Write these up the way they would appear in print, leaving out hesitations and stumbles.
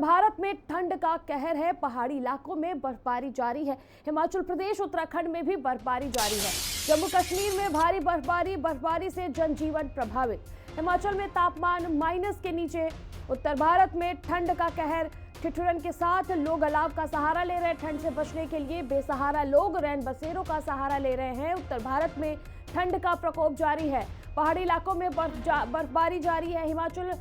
भारत में ठंड का कहर है। पहाड़ी इलाकों में बर्फबारी जारी है। हिमाचल प्रदेश, उत्तराखंड में भी बर्फबारी जारी है। जम्मू कश्मीर में भारी बर्फबारी से जनजीवन प्रभावित। हिमाचल में तापमान माइनस के नीचे। उत्तर भारत में ठंड का कहर, ठिठुरन के साथ लोग अलाव का सहारा ले रहे हैं। ठंड से बचने के लिए बेसहारा लोग रैन बसेरों का सहारा ले रहे हैं। उत्तर भारत में ठंड का प्रकोप जारी है। पहाड़ी इलाकों में बर्फबारी जारी है। हिमाचल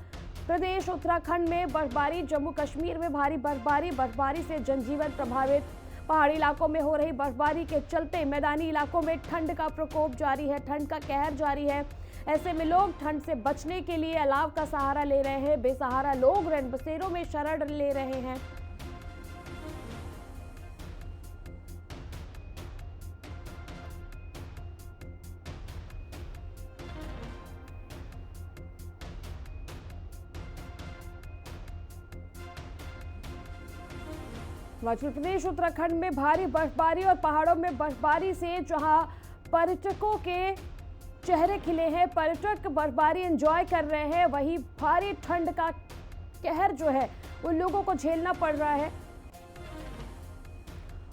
प्रदेश, उत्तराखंड में बर्फबारी। जम्मू कश्मीर में भारी बर्फबारी से जनजीवन प्रभावित। पहाड़ी इलाकों में हो रही बर्फबारी के चलते मैदानी इलाकों में ठंड का प्रकोप जारी है, ठंड का कहर जारी है। ऐसे में लोग ठंड से बचने के लिए अलाव का सहारा ले रहे हैं। बेसहारा लोग रैन बसेरों में शरण ले रहे हैं। हिमाचल प्रदेश, उत्तराखंड में भारी बर्फबारी और पहाड़ों में बर्फबारी से जहां पर्यटकों के चेहरे खिले हैं, पर्यटक बर्फबारी एंजॉय कर रहे हैं, वहीं भारी ठंड का कहर जो है उन लोगों को झेलना पड़ रहा है।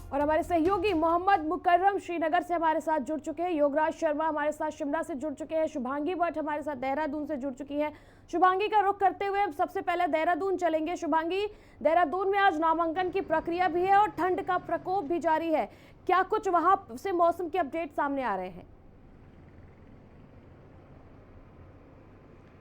और हमारे सहयोगी मोहम्मद मुकर्रम श्रीनगर से हमारे साथ जुड़ चुके हैं। योगराज शर्मा हमारे साथ शिमला से जुड़ चुके हैं। शुभांगी भट्ट हमारे साथ देहरादून से जुड़ चुकी हैं। शुभांगी का रुख करते हुए हम सबसे पहले देहरादून चलेंगे। शुभांगी, देहरादून में आज नामांकन की प्रक्रिया भी है और ठंड का प्रकोप भी जारी है। क्या कुछ वहां से मौसम के अपडेट सामने आ रहे हैं?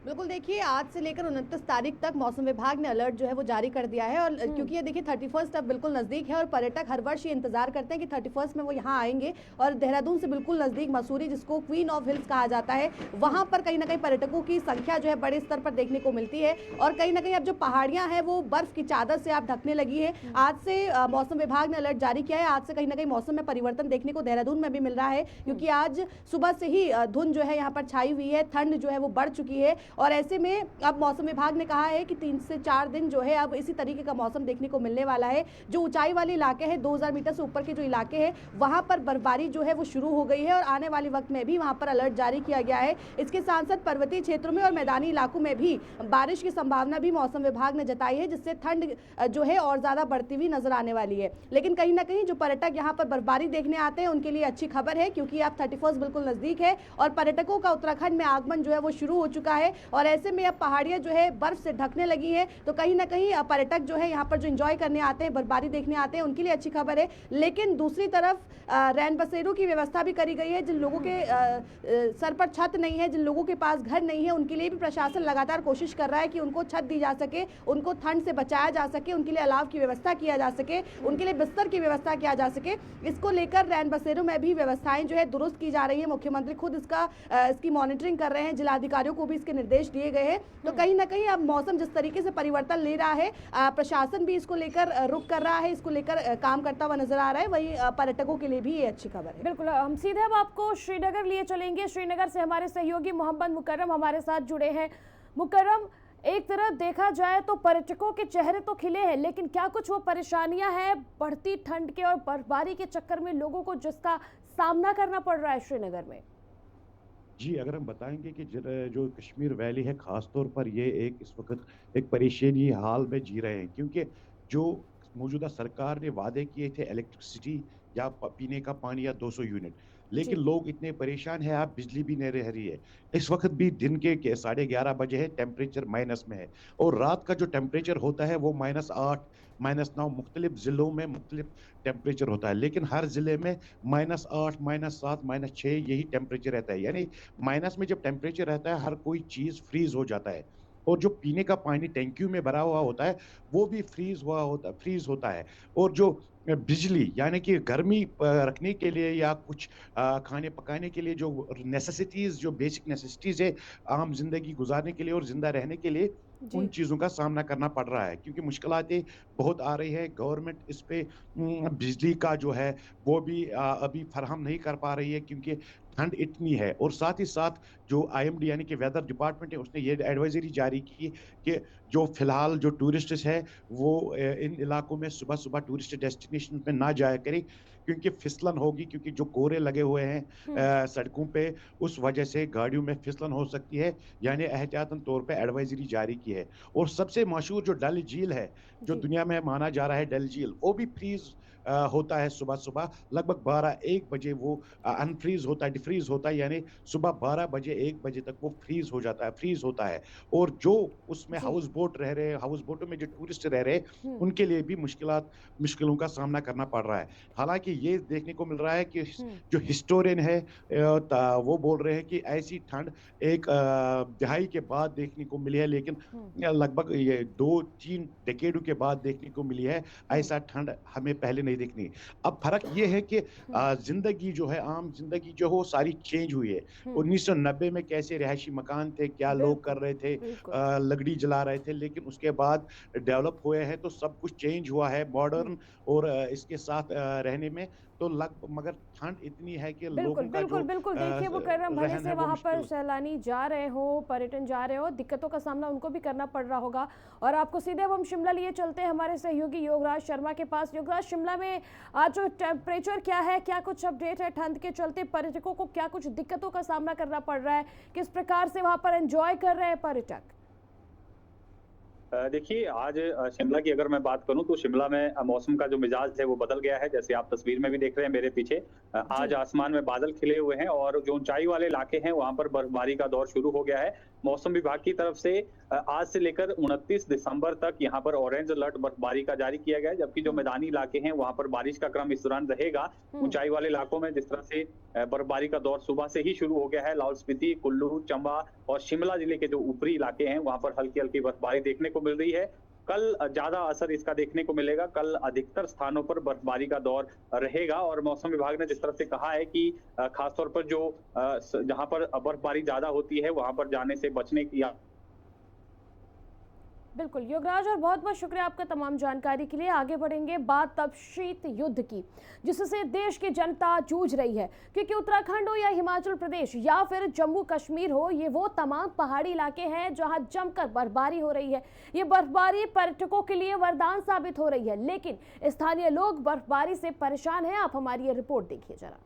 बिल्कुल, देखिए आज से लेकर 29 तारीख तक मौसम विभाग ने अलर्ट जो है वो जारी कर दिया है। और क्योंकि ये देखिए 31 अब बिल्कुल नज़दीक है और पर्यटक हर वर्ष ये इंतजार करते हैं कि 31 में वो यहाँ आएंगे। और देहरादून से बिल्कुल नज़दीक मसूरी, जिसको क्वीन ऑफ हिल्स कहा जाता है, वहाँ पर कहीं ना कहीं पर्यटकों की संख्या जो है बड़े स्तर पर देखने को मिलती है। और कहीं ना कहीं अब जो पहाड़ियाँ हैं वो बर्फ की चादर से आप ढकने लगी है। आज से मौसम विभाग ने अलर्ट जारी किया है। आज से कहीं ना कहीं मौसम में परिवर्तन देखने को देहरादून में भी मिल रहा है, क्योंकि आज सुबह से ही धुंध जो है यहाँ पर छाई हुई है, ठंड जो है वो बढ़ चुकी है। और ऐसे में अब मौसम विभाग ने कहा है कि 3 से 4 दिन जो है अब इसी तरीके का मौसम देखने को मिलने वाला है। जो ऊंचाई वाले इलाके हैं, 2000 मीटर से ऊपर के जो इलाके हैं, वहां पर बर्फबारी जो है वो शुरू हो गई है और आने वाले वक्त में भी वहां पर अलर्ट जारी किया गया है। इसके साथ साथ पर्वतीय क्षेत्रों में और मैदानी इलाकों में भी बारिश की संभावना भी मौसम विभाग ने जताई है, जिससे ठंड जो है और ज्यादा बढ़ती हुई नजर आने वाली है। लेकिन कहीं ना कहीं जो पर्यटक यहाँ पर बर्फबारी देखने आते हैं उनके लिए अच्छी खबर है, क्योंकि अब 31 बिल्कुल नजदीक है और पर्यटकों का उत्तराखंड में आगमन जो है वो शुरू हो चुका है। और ऐसे में अब पहाड़ियां जो है बर्फ से ढकने लगी है, तो कहीं ना कहीं पर्यटक जो है यहाँ पर जो एंजॉय करने आते हैं, बर्फबारी देखने आते हैं, उनके लिए अच्छी खबर है। लेकिन दूसरी तरफ रैन बसेरों की व्यवस्था भी करी गई है। जिन लोगों के सर पर छत नहीं है, जिन लोगों के पास घर नहीं है, उनके लिए भी प्रशासन लगातार कोशिश कर रहा है कि उनको छत दी जा सके, उनको ठंड से बचाया जा सके, उनके लिए अलाव की व्यवस्था किया जा सके, उनके लिए बिस्तर की व्यवस्था किया जा सके। इसको लेकर रैन बसेरों में भी व्यवस्थाएं जो है दुरुस्त की जा रही है। मुख्यमंत्री खुद इसकी मॉनिटरिंग कर रहे हैं, जिलाधिकारियों को भी इसके निर्देश दिए गए हैं। तो कहीं ना कहीं अब मौसम जिस तरीके से परिवर्तन ले रहा है, प्रशासन भी इसको लेकर रुख कर रहा है, इसको लेकर काम करता हुआ नजर आ रहा है। वही पर्यटकों के लिए भी ये अच्छी खबर है। बिल्कुल, हम सीधे अब आपको श्रीनगर लिए चलेंगे। श्रीनगर से हमारे सहयोगी मोहम्मद मुकर्रम हमारे साथ जुड़े हैं। मुकर्रम, एक तरफ देखा जाए तो पर्यटकों के चेहरे तो खिले हैं, लेकिन क्या कुछ वो परेशानियां हैं बढ़ती ठंड के और बर्फबारी के चक्कर में लोगों को जिसका सामना करना पड़ रहा है श्रीनगर में? जी, अगर हम बताएंगे कि जो कश्मीर वैली है, ख़ास तौर पर ये इस वक्त एक परेशानी हाल में जी रहे हैं, क्योंकि जो मौजूदा सरकार ने वादे किए थे इलेक्ट्रिसिटी या पीने का पानी या 200 यूनिट, लेकिन जी। लोग इतने परेशान हैं, आप बिजली भी नहीं रह रही है। इस वक्त भी दिन के 11:30 बजे है, टेम्परेचर माइनस में है और रात का जो टेम्परेचर होता है वो -8 -9 मुख्तलिफ ज़िलों में मुख्तलिफ टेम्परेचर होता है, लेकिन हर ज़िले में -8 -7 -6 यही टेम्परेचर रहता है। यानी माइनस में जब टेम्परेचर रहता है, हर कोई चीज़ फ्रीज़ हो जाता है और जो पीने का पानी टैंकियों में भरा हुआ होता है, वो भी फ्रीज़ होता है। और जो बिजली यानी कि गर्मी रखने के लिए या कुछ खाने पकाने के लिए जो नेसेसिटीज़, जो बेसिक नेसेसिटीज़ है आम ज़िंदगी गुज़ारने के लिए और ज़िंदा रहने के लिए, उन जी। चीज़ों का सामना करना पड़ रहा है, क्योंकि मुश्किलातें बहुत आ रही है। गवर्नमेंट इस पे बिजली का जो है वो भी अभी फराहम नहीं कर पा रही है, क्योंकि ठंड इतनी है। और साथ ही साथ जो आईएमडी यानी कि वेदर डिपार्टमेंट है, उसने ये एडवाइजरी जारी की कि जो फिलहाल जो टूरिस्ट्स है वो इन इलाकों में सुबह सुबह टूरिस्ट डेस्टिनेशन पे ना जाया करें, क्योंकि फिसलन होगी, क्योंकि जो कोहरे लगे हुए हैं सड़कों पे, उस वजह से गाड़ियों में फिसलन हो सकती है। यानी एहतियातन तौर पे एडवाइजरी जारी की है। और सबसे मशहूर जो डल झील है, जो जी। दुनिया में माना जा रहा है डल झील, वो भी फ्रीज होता है सुबह सुबह लगभग 12-1 बजे वो अनफ्रीज होता है, डिफ्रीज होता है, यानी सुबह 12 बजे 1 बजे तक वो फ्रीज हो जाता है, फ्रीज होता है। और जो उसमें जी। हाउस बोट रह रहे हैं, हाउस बोटों में जो टूरिस्ट रह रहे हैं, हम्म। उनके लिए भी मुश्किलों का सामना करना पड़ रहा है। हालांकि ये देखने को मिल रहा है कि हम्म। जो हिस्टोरियन है वो बोल रहे हैं कि ऐसी ठंड एक दहाई के बाद देखने को मिली है, लेकिन हम्म। लगभग ये 2-3 डेकेडों के बाद देखने को मिली है। हम्म। ऐसा ठंड हमें पहले नहीं देखनी। अब फ़र्क ये है कि ज़िंदगी जो है, आम ज़िंदगी जो है वो सारी चेंज हुई है। हम्म। 1990 में कैसे रिहायशी मकान थे, क्या लोग कर बिल्कुल। रहे थे, बिल्कुल। लकड़ी जला रहे थे, लेकिन उसके बाद डेवलप हुए हैं तो सब कुछ चेंज हुआ है हम्म। मॉडर्न। और इसके साथ रहने में तो मगर ठंड इतनी है कि बिल्कुल, लोगों का जो बिल्कुल, बिल्कुल। देखिए, वो कर रहे हैं, भले रहन से है वो वहाँ पर मुश्किल। सैलानी जा रहे हों, पर्यटन जा रहे हों, दिक्कतों का सामना उनको भी करना पड़ रहा होगा। और आपको सीधे अब हम शिमला लिए चलते हैं हमारे सहयोगी योगराज शर्मा के पास। योगराज, शिमला में आज जो टेम्परेचर क्या है, क्या कुछ अपडेट है? ठंड के चलते पर्यटकों को क्या कुछ दिक्कतों का सामना करना पड़ रहा है? किस प्रकार से वहाँ पर एंजॉय कर रहे हैं पर्यटक? देखिए, आज शिमला की अगर मैं बात करूं तो शिमला में मौसम का जो मिजाज है वो बदल गया है। जैसे आप तस्वीर में भी देख रहे हैं मेरे पीछे, आज जी। आसमान में बादल खिले हुए हैं और जो ऊंचाई वाले इलाके हैं वहां पर बर्फबारी का दौर शुरू हो गया है। मौसम विभाग की तरफ से आज से लेकर 29 दिसंबर तक यहाँ पर ऑरेंज अलर्ट बर्फबारी का जारी किया गया है, जबकि जो मैदानी इलाके हैं वहां पर बारिश का क्रम इस दौरान रहेगा। ऊंचाई वाले इलाकों में जिस तरह से बर्फबारी का दौर सुबह से ही शुरू हो गया है, लाहौल स्पीति, कुल्लू, चंबा और शिमला जिले के जो ऊपरी इलाके हैं वहां पर हल्की हल्की बर्फबारी देखने को मिल रही है। कल ज्यादा असर इसका देखने को मिलेगा। कल अधिकतर स्थानों पर बर्फबारी का दौर रहेगा और मौसम विभाग ने जिस तरह से कहा है कि खासतौर पर जो जहां पर बर्फबारी ज्यादा होती है वहां पर जाने से बचने की। बिल्कुल योगराज, और बहुत बहुत शुक्रिया आपका तमाम जानकारी के लिए। आगे बढ़ेंगे, बात तब शीत युद्ध की जिससे देश की जनता जूझ रही है, क्योंकि उत्तराखंड हो या हिमाचल प्रदेश या फिर जम्मू कश्मीर हो, ये वो तमाम पहाड़ी इलाके हैं जहां जमकर बर्फबारी हो रही है। ये बर्फबारी पर्यटकों के लिए वरदान साबित हो रही है, लेकिन स्थानीय लोग बर्फबारी से परेशान हैं। आप हमारी ये रिपोर्ट देखिए जरा।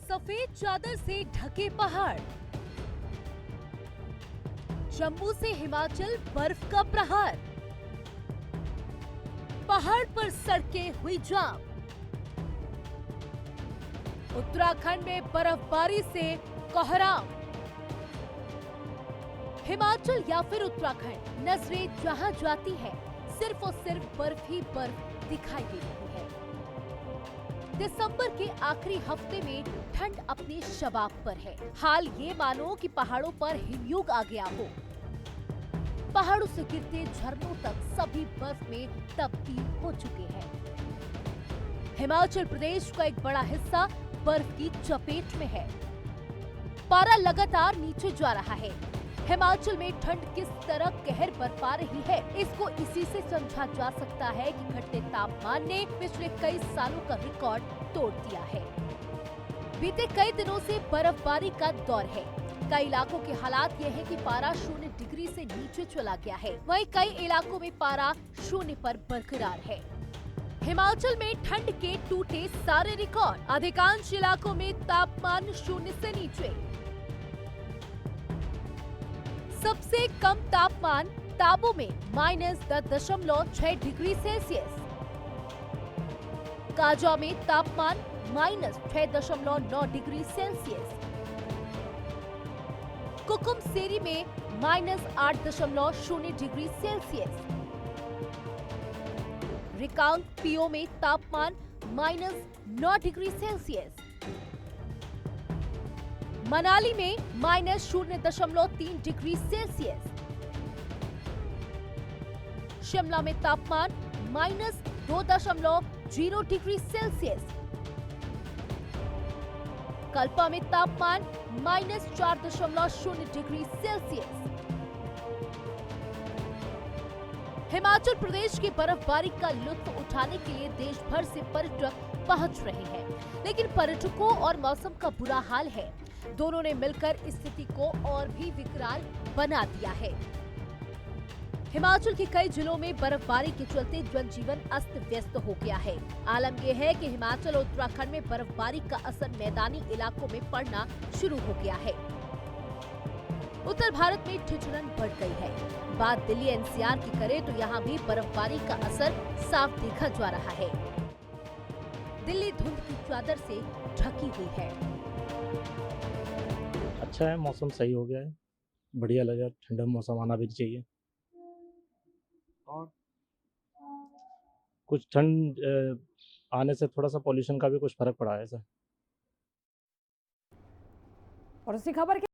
सफेद चादर से ढके पहाड़, जम्मू से हिमाचल बर्फ का प्रहार, पहाड़ पर सड़कें हुई जाम, उत्तराखंड में बर्फबारी से कोहराम। हिमाचल या फिर उत्तराखंड, नजरें जहां जाती है सिर्फ और सिर्फ बर्फ ही बर्फ दिखाई दे रही है। दिसंबर के आखिरी हफ्ते में ठंड अपने शबाब पर है। हाल ये मानो कि पहाड़ों पर हिमयुग आ गया हो। पहाड़ों से गिरते झरनों तक सभी बर्फ में तब्दील हो चुके हैं। हिमाचल प्रदेश का एक बड़ा हिस्सा बर्फ की चपेट में है। पारा लगातार नीचे जा रहा है। हिमाचल में ठंड किस तरह कहर बरपा रही है, इसको इसी से समझा जा सकता है कि घटते तापमान ने पिछले कई सालों का रिकॉर्ड तोड़ दिया है। बीते कई दिनों से बर्फबारी का दौर है। कई इलाकों के हालात ये है कि पारा 0 डिग्री से नीचे चला गया है, वहीं कई इलाकों में पारा 0 पर बरकरार है। हिमाचल में ठंड के टूटे सारे रिकॉर्ड। अधिकांश इलाकों में तापमान 0 से नीचे। सबसे कम तापमान ताबो में -10.6 डिग्री सेल्सियस, काजा में तापमान -6.9 डिग्री सेल्सियस, कुकुमसेरी में -8.0 डिग्री सेल्सियस, रिकांगपिओ में तापमान -9 डिग्री सेल्सियस, मनाली में -0.3 डिग्री सेल्सियस, शिमला में तापमान 2.0 डिग्री सेल्सियस। कल्पा में तापमान -4.0 डिग्री सेल्सियस। हिमाचल प्रदेश की बर्फबारी का लुत्फ उठाने के लिए देश भर से पर्यटक पहुंच रहे हैं, लेकिन पर्यटकों और मौसम का बुरा हाल है। दोनों ने मिलकर स्थिति को और भी विकराल बना दिया है। हिमाचल के कई जिलों में बर्फबारी के चलते जनजीवन अस्त व्यस्त हो गया है। आलम यह है कि हिमाचल और उत्तराखंड में बर्फबारी का असर मैदानी इलाकों में पड़ना शुरू हो गया है। उत्तर भारत में ठिठुरन बढ़ गई है। बात दिल्ली एनसीआर की करें तो यहाँ भी बर्फबारी का असर साफ देखा जा रहा है। दिल्ली धुंध की चादर से ढकी हुई है। अच्छा है, मौसम सही हो गया है, बढ़िया लगा। ठंडा मौसम आना भी चाहिए और कुछ ठंड आने से थोड़ा सा पॉल्यूशन का भी कुछ फर्क पड़ा है सर। और इसी खबर के